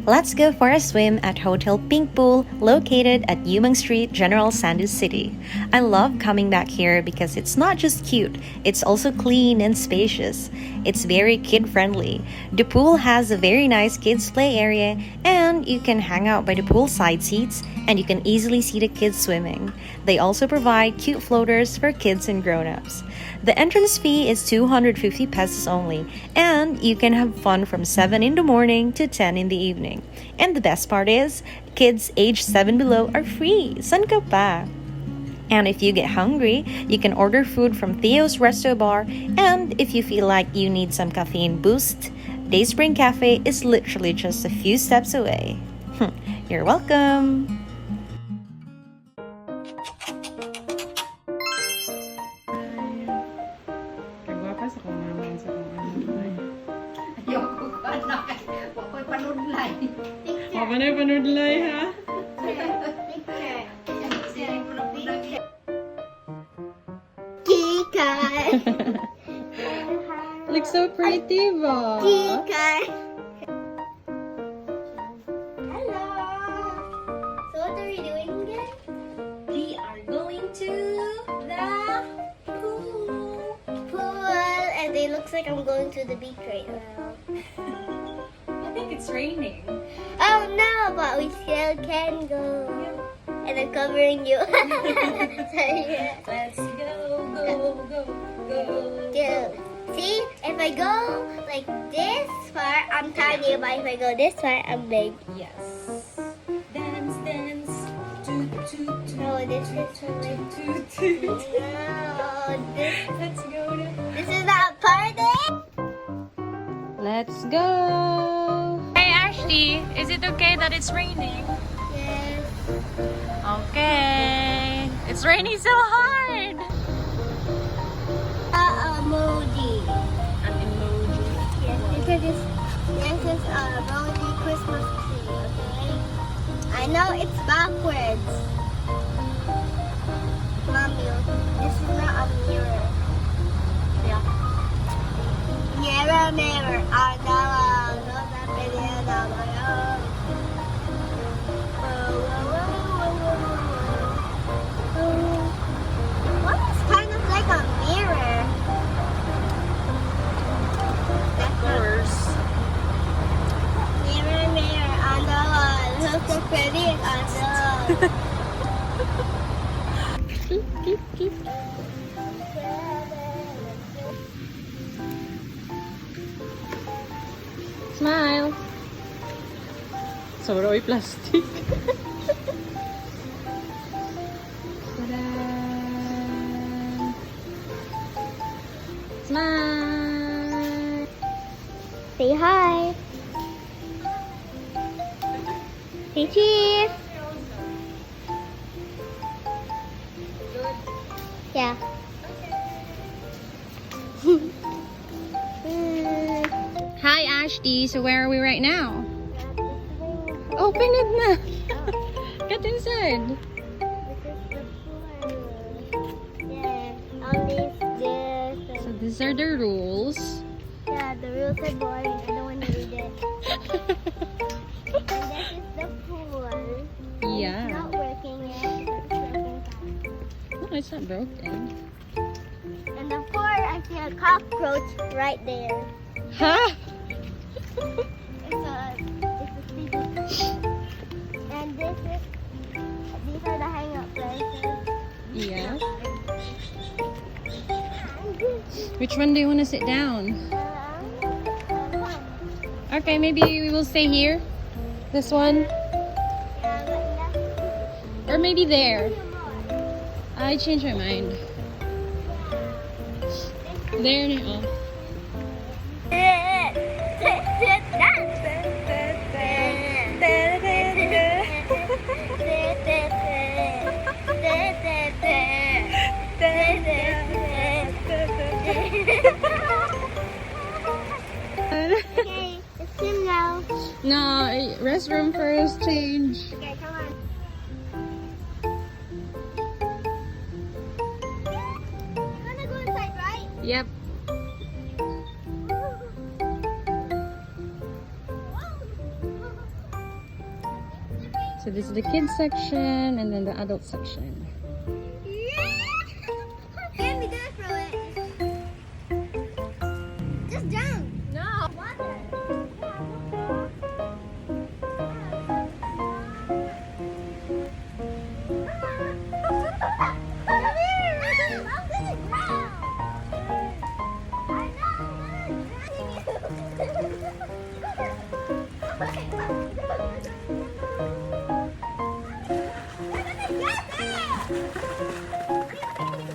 Let's go for a swim at Hotel Pinc Pool located at Umang Street, General Santos City. I love coming back here because it's not just cute, it's also clean and spacious. It's very kid-friendly. The pool has a very nice kids play area and you can hang out by the poolside seats and you can easily see the kids swimming. They also provide cute floaters for kids and grown-ups. The entrance fee is 250 pesos only and you can have fun from 7 in the morning to 10 in the evening. And the best part is, kids age 7 below are free. San ka pa? And if you get hungry, you can order food from Theo's Resto Bar. And if you feel like you need some caffeine boost, Dayspring Cafe is literally just a few steps away. You're welcome! Panudlay, ha? Looks so pretty, ba? Hello. So what are we doing again? We are going to the Pool, and it looks like I'm going to the beach right now. I think it's raining. Oh no, but we still can go. And I'm covering you. Sorry. Let's go. Go. See, if I go like this far, I'm tiny, but if I go this far, I'm big. Yes. Dance. Toot. No, this is Toot. no, this. Let's go. This is not party. Let's go! Hey Ashley, is it okay that it's raining? Yes. Okay. It's raining so hard. Emoji. An emoji. Yes, this is emoji Christmas tree. Okay. I know it's backwards. Mommy, this is not a mirror. Yeah. Mirror, I know that video that I own. What is kind of like a mirror? Colors. Mirror, on the wall. Look so pretty on the wall. Keep. Smile. Sobra oy plastic. Ta-da! Smile. Say hi. Say cheese. Yeah. Hi Ashley, so where are we right now? Open it na! Get inside! So these are the rules. Yeah, the rules are boring. I don't want to read it. And this is the pool. Yeah. It's not working yet. No, it's not broken. And the floor, I see a cockroach right there. Huh? It's a sleeping. And these are the hang-up places. Yeah. Which one do you want to sit down? Okay, maybe we will stay here. This one? Or maybe there. I changed my mind. There now. Okay, it's him now. No, restroom first, change. Okay, come on. You wanna go inside, right? Yep. So this is the kids section and then the adult section. Can we gonna throw it? Just jump. No. Water. Come here. I'm gonna drown.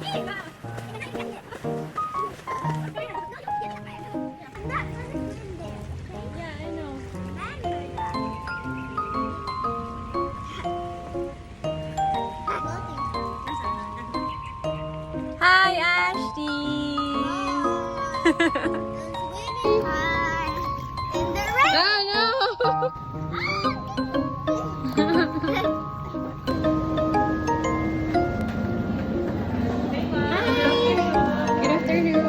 I know. Yeah, I know. Hi, Ashty. Oh no. Good afternoon.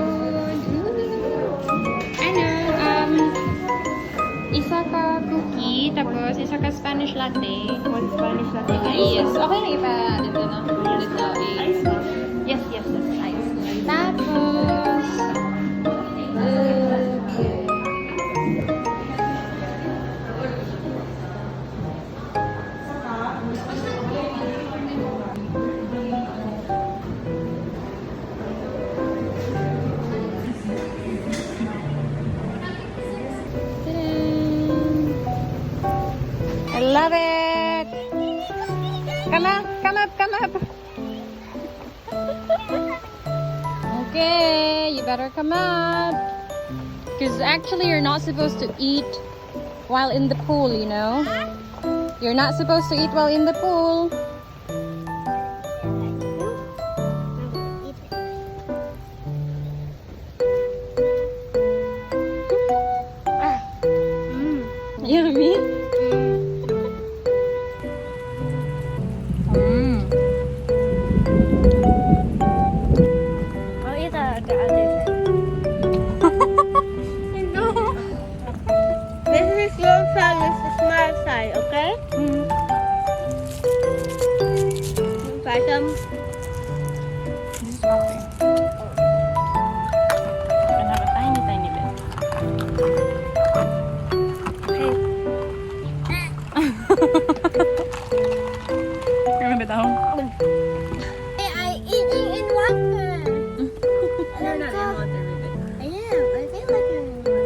Isa ka cookie, tapos isa ka Spanish latte. One Spanish latte. Yes. Okay na iba. Dito na. Dito. Ice na. Yes, ice. Tapos, okay. I love it. Come up. Okay, you better come up. Because actually you're not supposed to eat while in the pool, you know? You're not supposed to eat while in the pool. Yummy. I'll eat the other side. I know. This is your side, this is my side, okay? Try some. This is okay. You can have a tiny bit. Remember that one? I eating in water. You're not in water with it. I am. I feel like I'm in water.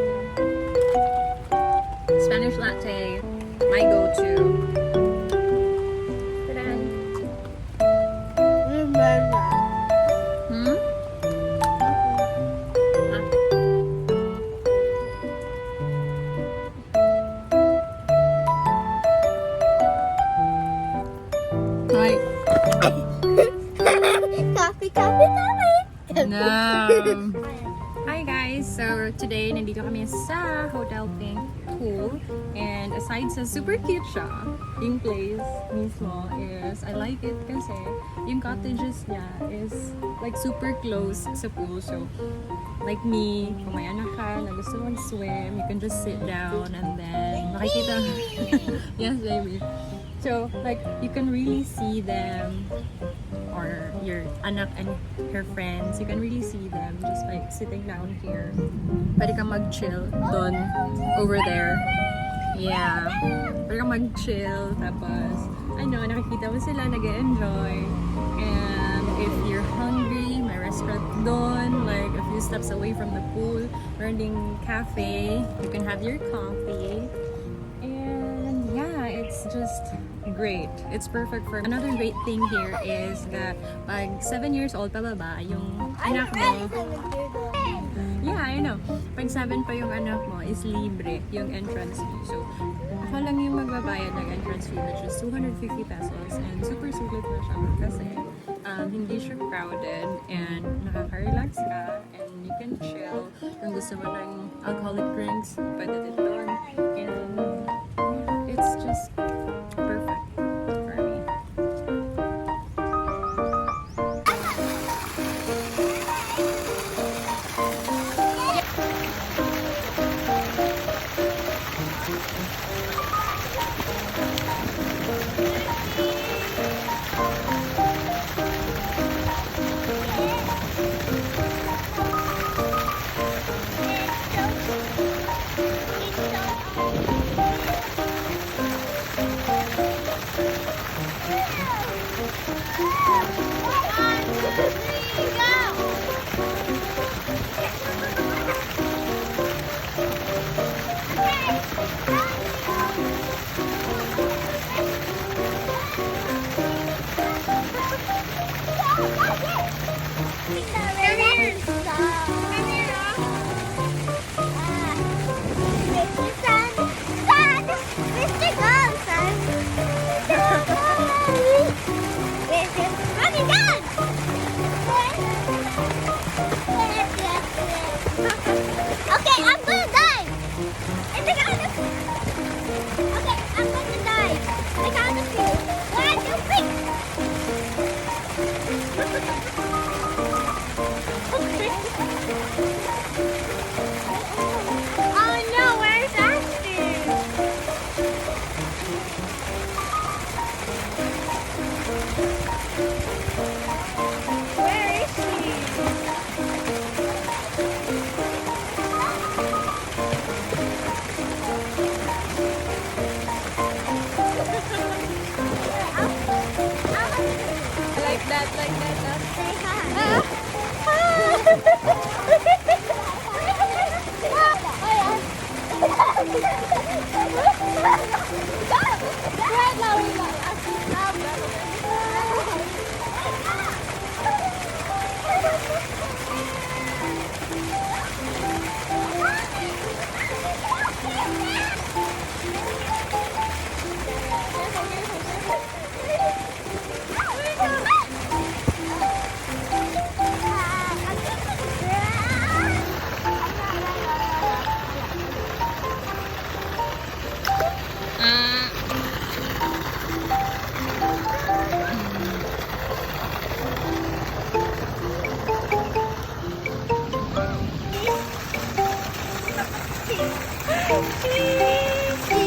Spanish latte, my go-to. Hmm? Right. Coffee. No. Hi guys! So today, nandito kami sa Hotel Pinc Pool. And aside sa super cute siya, yung place mismo is, I like it kasi yung cottages niya is like super close sa pool. So, like me, kung may anak ka na gusto mag-swim, you can just sit down and then makikita. Yes, baby. So, like, you can really see them or your anak and her friends. You can really see them just like sitting down here. Pwede kang mag-chill doon, over there. Yeah. Pwede kang mag-chill. Tapos, nakikita mo sila, nag-enjoy. And if you're hungry, may restaurant doon, like a few steps away from the pool. Meron ding cafe. You can have your coffee. And yeah, it's just great. It's perfect for another great thing here is that pag 7 years old pababa, yung anak mo, yeah, I know. Pag 7 pa yung anak mo is libre yung entrance fee. So, ako lang yung magbabayad ng entrance fee, which is 250 pesos. And super sulit na siya kasi hindi siya crowded and nakaka-relax ka and you can chill. Kung gusto mo ng alcoholic drinks, pwede din doon. And it's just perfect for me.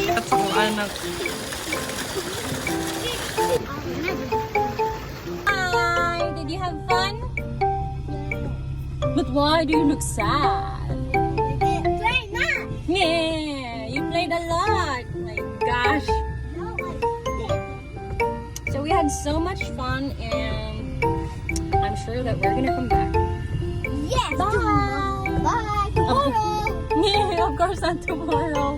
Let's go, anak. Hi, did you have fun? But why do you look sad? Right now. Yeah, you played a lot. My gosh. So we had so much fun, and I'm sure that we're gonna come back. Yes. Bye. Bye. Tomorrow. Yeah, of course not tomorrow.